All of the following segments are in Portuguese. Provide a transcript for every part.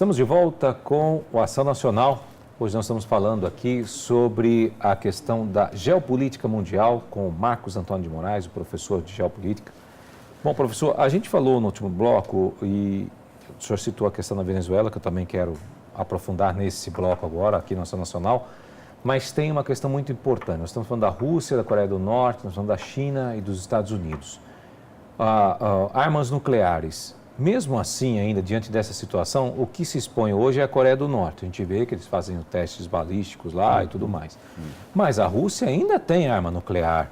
Estamos de volta com o Ação Nacional. Hoje nós estamos falando aqui sobre a questão da geopolítica mundial com o Marcos Antônio de Moraes, o professor de geopolítica. Bom, professor, a gente falou no último bloco e o senhor citou a questão da Venezuela, que eu também quero aprofundar nesse bloco agora, aqui na Ação Nacional, mas tem uma questão muito importante. Nós estamos falando da Rússia, da Coreia do Norte, nós estamos falando da China e dos Estados Unidos. Armas nucleares. Mesmo assim, ainda diante dessa situação, o que se expõe hoje é a Coreia do Norte. A gente vê que eles fazem testes balísticos lá e tudo mais. Mas a Rússia ainda tem arma nuclear,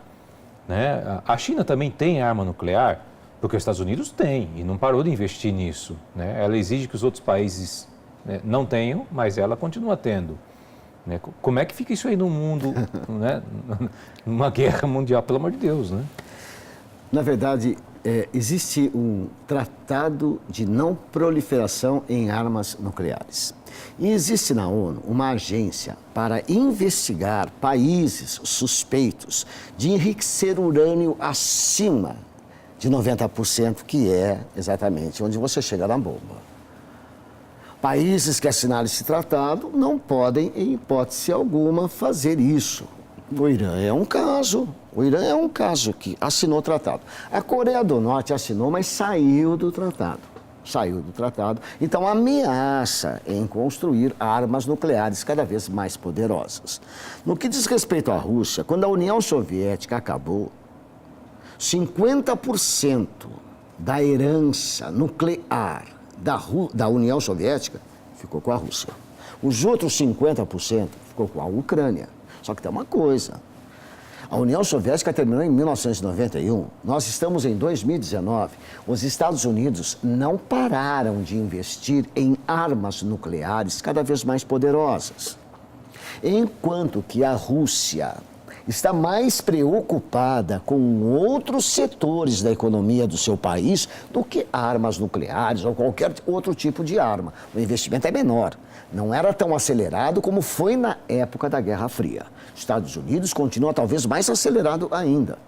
né? A China também tem arma nuclear, porque os Estados Unidos têm e não parou de investir nisso, né? Ela exige que os outros países, né, não tenham, mas ela continua tendo. Né? Como é que fica isso aí no mundo, né? Numa guerra mundial, pelo amor de Deus, né? Na verdade, existe um tratado de não proliferação em armas nucleares. E existe na ONU uma agência para investigar países suspeitos de enriquecer urânio acima de 90%, que é exatamente onde você chega na bomba. Países que assinaram esse tratado não podem, em hipótese alguma, fazer isso. O Irã é um caso. O Irã é um caso que assinou o tratado. A Coreia do Norte assinou, mas saiu do tratado. Saiu do tratado. Então, ameaça em construir armas nucleares cada vez mais poderosas. No que diz respeito à Rússia, quando a União Soviética acabou, 50% da herança nuclear da União Soviética ficou com a Rússia. Os outros 50% ficou com a Ucrânia. Só que tem uma coisa, a União Soviética terminou em 1991, nós estamos em 2019, os Estados Unidos não pararam de investir em armas nucleares cada vez mais poderosas. Enquanto que a Rússia está mais preocupada com outros setores da economia do seu país do que armas nucleares ou qualquer outro tipo de arma. O investimento é menor. Não era tão acelerado como foi na época da Guerra Fria. Estados Unidos continua talvez mais acelerado ainda.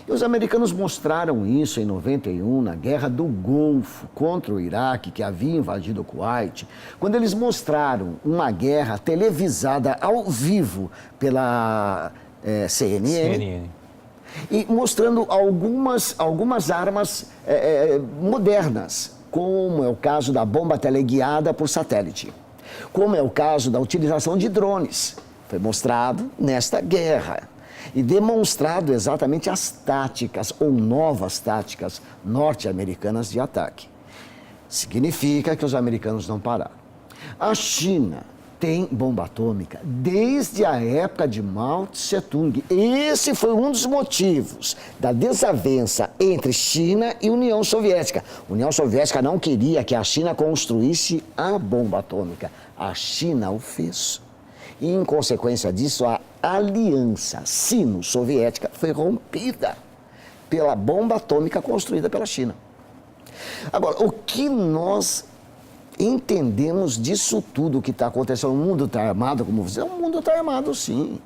E os americanos mostraram isso em 91, na Guerra do Golfo contra o Iraque, que havia invadido o Kuwait, quando eles mostraram uma guerra televisada ao vivo pela CNN. E mostrando algumas armas modernas, como é o caso da bomba teleguiada por satélite, como é o caso da utilização de drones. Foi mostrado nesta guerra e demonstrado exatamente as táticas ou novas táticas norte-americanas de ataque. Significa que os americanos não pararam. A China tem bomba atômica desde a época de Mao Tse-tung. Esse foi um dos motivos da desavença entre China e União Soviética. A União Soviética não queria que a China construísse a bomba atômica. A China o fez. E, em consequência disso, a aliança sino-soviética foi rompida pela bomba atômica construída pela China. Agora, o que nós entendemos disso tudo que está acontecendo? O mundo está armado, como você diz? O mundo está armado, sim.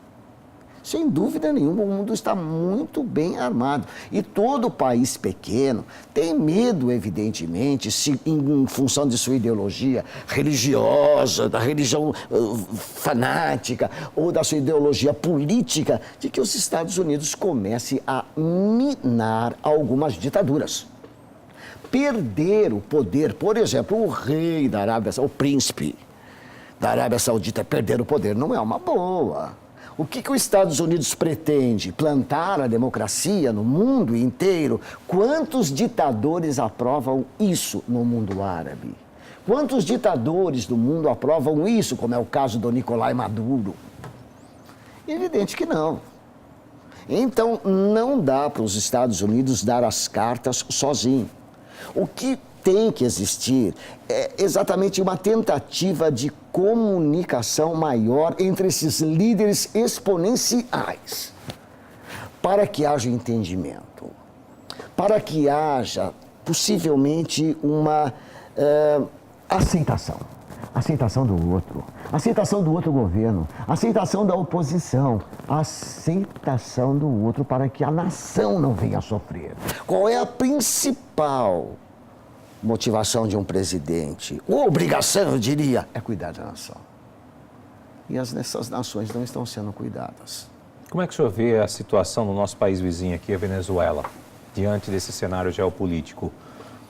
Sem dúvida nenhuma, o mundo está muito bem armado. E todo país pequeno tem medo, evidentemente, em função de sua ideologia religiosa, da religião fanática ou da sua ideologia política, de que os Estados Unidos comecem a minar algumas ditaduras. Perder o poder, por exemplo, o rei da Arábia Saudita, o príncipe da Arábia Saudita, perder o poder não é uma boa. O que os Estados Unidos pretende? Plantar a democracia no mundo inteiro? Quantos ditadores aprovam isso no mundo árabe? Quantos ditadores do mundo aprovam isso, como é o caso do Nicolás Maduro? Evidente que não. Então, não dá para os Estados Unidos dar as cartas sozinho. O que tem que existir é exatamente uma tentativa de comunicação maior entre esses líderes exponenciais, para que haja entendimento, para que haja possivelmente uma aceitação do outro governo, aceitação da oposição, aceitação do outro para que a nação não venha a sofrer. Qual é a principal motivação de um presidente, ou obrigação, eu diria, é cuidar da nação. E essas nações não estão sendo cuidadas. Como é que o senhor vê a situação no nosso país vizinho aqui, a Venezuela, diante desse cenário geopolítico?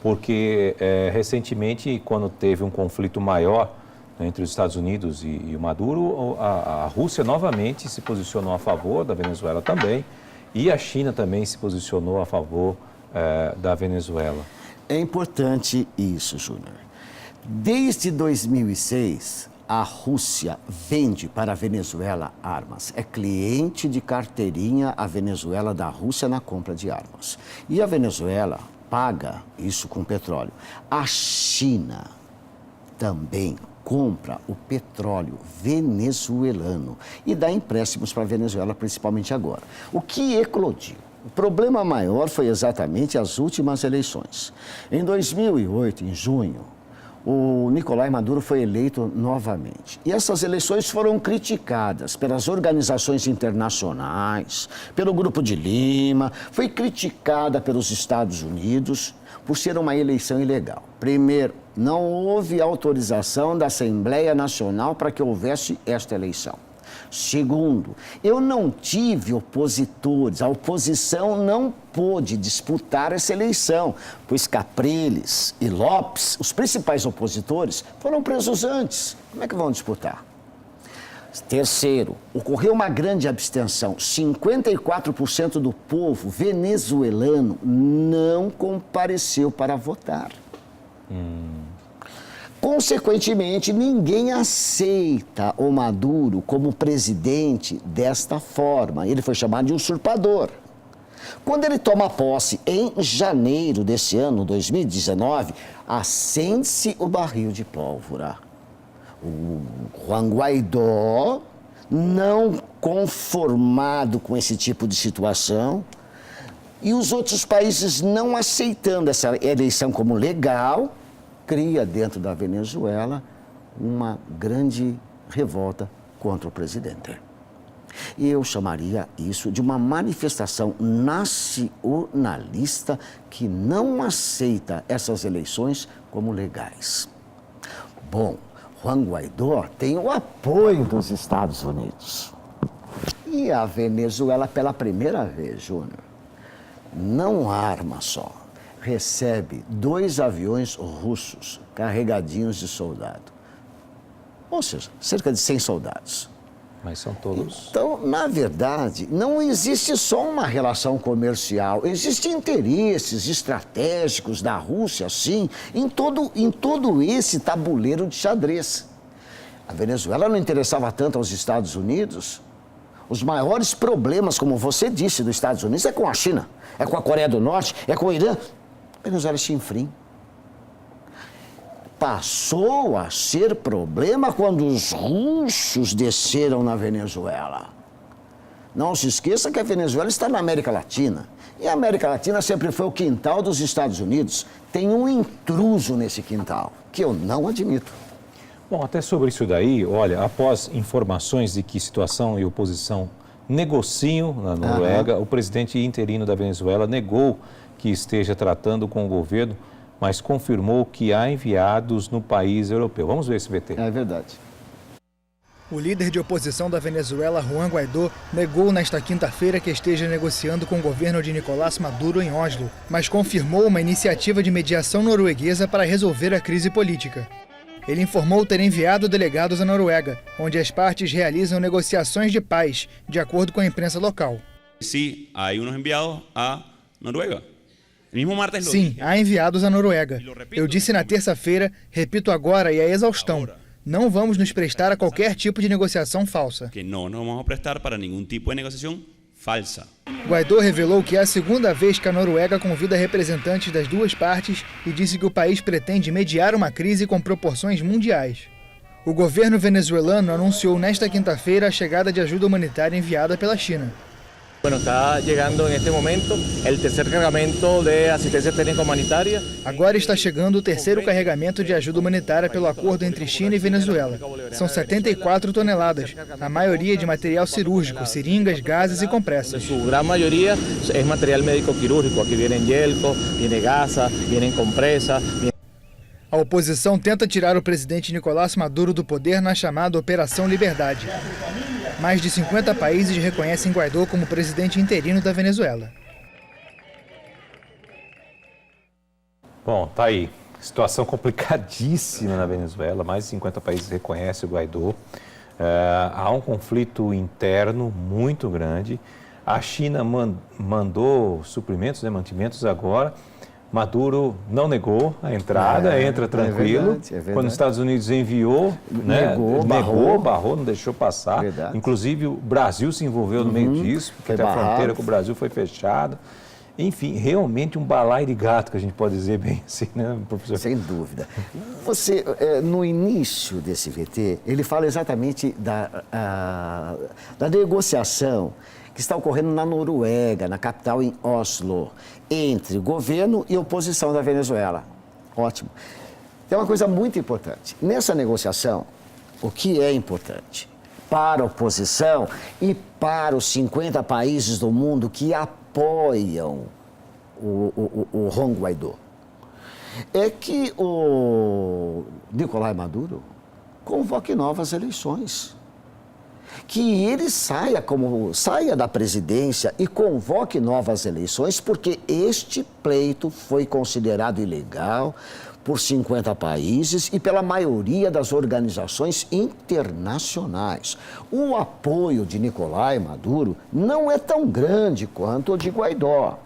Porque recentemente, quando teve um conflito maior, né, entre os Estados Unidos e o Maduro, a Rússia novamente se posicionou a favor da Venezuela também, e a China também se posicionou a favor da Venezuela. É importante isso, Júnior. Desde 2006, a Rússia vende para a Venezuela armas. É cliente de carteirinha a Venezuela da Rússia na compra de armas. E a Venezuela paga isso com petróleo. A China também compra o petróleo venezuelano e dá empréstimos para a Venezuela, principalmente agora. O que eclodiu? O problema maior foi exatamente as últimas eleições. Em 2008, em junho, o Nicolás Maduro foi eleito novamente. E essas eleições foram criticadas pelas organizações internacionais, pelo Grupo de Lima, foi criticada pelos Estados Unidos por ser uma eleição ilegal. Primeiro, não houve autorização da Assembleia Nacional para que houvesse esta eleição. Segundo, eu não tive opositores, a oposição não pôde disputar essa eleição, pois Capriles e Lopes, os principais opositores, foram presos antes. Como é que vão disputar? Terceiro, ocorreu uma grande abstenção. 54% do povo venezuelano não compareceu para votar. Consequentemente, ninguém aceita o Maduro como presidente desta forma. Ele foi chamado de usurpador. Quando ele toma posse em janeiro desse ano, 2019, acende-se o barril de pólvora. O Juan Guaidó, não conformado com esse tipo de situação, e os outros países não aceitando essa eleição como legal, cria dentro da Venezuela uma grande revolta contra o presidente. E eu chamaria isso de uma manifestação nacionalista que não aceita essas eleições como legais. Bom, Juan Guaidó tem o apoio dos Estados Unidos. E a Venezuela, pela primeira vez, Júnior, não arma só, recebe 2 aviões russos carregadinhos de soldado. Ou seja, cerca de 100 soldados. Mas são todos... Então, na verdade, não existe só uma relação comercial, existem interesses estratégicos da Rússia, sim, em todo esse tabuleiro de xadrez. A Venezuela não interessava tanto aos Estados Unidos. Os maiores problemas, como você disse, dos Estados Unidos é com a China, é com a Coreia do Norte, é com o Irã. A Venezuela é chinfrim. Passou a ser problema quando os russos desceram na Venezuela. Não se esqueça que a Venezuela está na América Latina. E a América Latina sempre foi o quintal dos Estados Unidos. Tem um intruso nesse quintal, que eu não admito. Bom, até sobre isso daí, olha, após informações de que situação e oposição negociam na Noruega, o presidente interino da Venezuela negou que esteja tratando com o governo, mas confirmou que há enviados no país europeu. Vamos ver esse VT. É verdade. O líder de oposição da Venezuela, Juan Guaidó, negou nesta quinta-feira que esteja negociando com o governo de Nicolás Maduro em Oslo, mas confirmou uma iniciativa de mediação norueguesa para resolver a crise política. Ele informou ter enviado delegados à Noruega, onde as partes realizam negociações de paz, de acordo com a imprensa local. Sim, há uns enviados à Noruega. Sim, há enviados à Noruega. Eu disse na terça-feira, repito agora e é exaustão. Não vamos nos prestar a qualquer tipo de negociação falsa. Que não nos vamos prestar para nenhum tipo de negociação falsa. Guaidó revelou que é a segunda vez que a Noruega convida representantes das duas partes e disse que o país pretende mediar uma crise com proporções mundiais. O governo venezuelano anunciou nesta quinta-feira a chegada de ajuda humanitária enviada pela China. Está chegando neste momento o terceiro carregamento de assistência técnica humanitária. Agora está chegando o terceiro carregamento de ajuda humanitária pelo acordo entre China e Venezuela. São 74 toneladas, a maioria de material cirúrgico, seringas, gases e compressas. Sua grande maioria é material médico quirúrgico. Aqui vem gelco, vem gasa, vem compressa. A oposição tenta tirar o presidente Nicolás Maduro do poder na chamada Operação Liberdade. Mais de 50 países reconhecem Guaidó como presidente interino da Venezuela. Bom, tá aí. Situação complicadíssima na Venezuela. Mais de 50 países reconhecem o Guaidó. Há um conflito interno muito grande. A China mandou suprimentos, mantimentos agora. Maduro não negou a entrada, entra tranquilo. É verdade. Quando os Estados Unidos enviou, barrou, não deixou passar. Verdade. Inclusive o Brasil se envolveu no meio disso, porque a fronteira com o Brasil foi fechada. Enfim, realmente um balaio de gato, que a gente pode dizer bem assim, né, professor? Sem dúvida. Você, no início desse VT, ele fala exatamente da negociação que está ocorrendo na Noruega, na capital, em Oslo, entre governo e oposição da Venezuela. Ótimo. Tem uma coisa muito importante. Nessa negociação, o que é importante para a oposição e para os 50 países do mundo que apoiam o Juan Guaidó é que o Nicolás Maduro convoque novas eleições. Que ele saia da presidência e convoque novas eleições, porque este pleito foi considerado ilegal por 50 países e pela maioria das organizações internacionais. O apoio de Nicolás Maduro não é tão grande quanto o de Guaidó.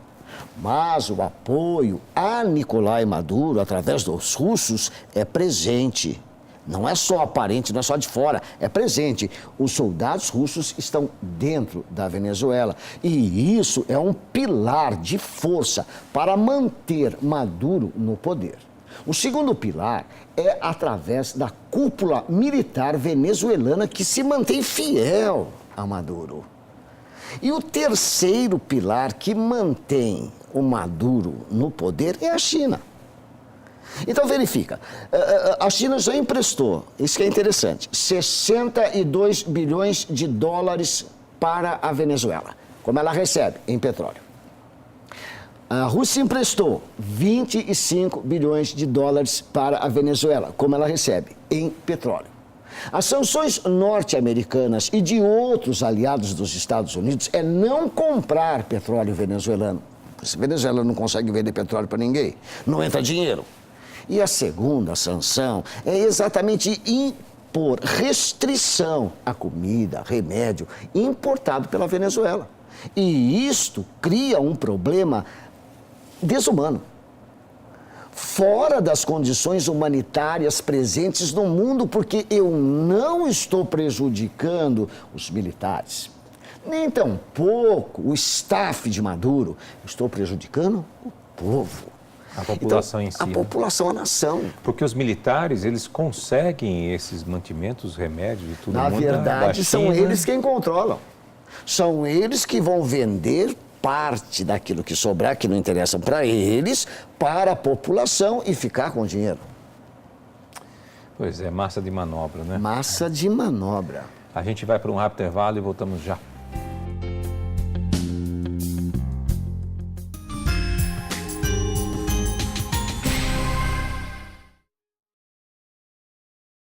Mas o apoio a Nicolás Maduro, através dos russos, é presente. Não é só aparente, não é só de fora, é presente. Os soldados russos estão dentro da Venezuela. E isso é um pilar de força para manter Maduro no poder. O segundo pilar é através da cúpula militar venezuelana que se mantém fiel a Maduro. E o terceiro pilar que mantém o Maduro no poder é a China. Então, verifica, a China já emprestou, isso que é interessante, 62 bilhões de dólares para a Venezuela, como ela recebe em petróleo. A Rússia emprestou 25 bilhões de dólares para a Venezuela, como ela recebe em petróleo. As sanções norte-americanas e de outros aliados dos Estados Unidos é não comprar petróleo venezuelano. A Venezuela não consegue vender petróleo para ninguém, não entra dinheiro. E a segunda sanção é exatamente impor restrição à comida, remédio importado pela Venezuela. E isto cria um problema desumano, fora das condições humanitárias presentes no mundo, porque eu não estou prejudicando os militares, nem tampouco o staff de Maduro, estou prejudicando o povo. A população em si. A população, a nação. Porque os militares, eles conseguem esses mantimentos, remédios e tudo. Na verdade, são eles quem controlam. São eles que vão vender parte daquilo que sobrar, que não interessa para eles, para a população e ficar com o dinheiro. Pois é, massa de manobra, né? Massa de manobra. A gente vai para um rápido intervalo e voltamos já.